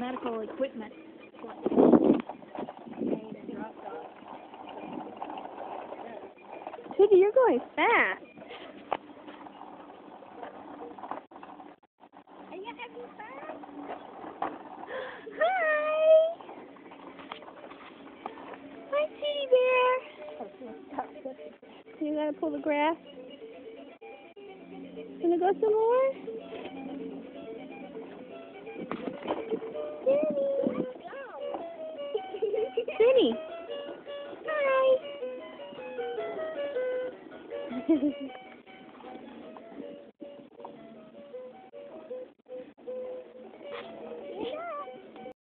medical equipment. Teddy, you're going fast. Are you having fun? Hi. Hi, Teddy bear. You gotta pull the grass. Gonna go some more?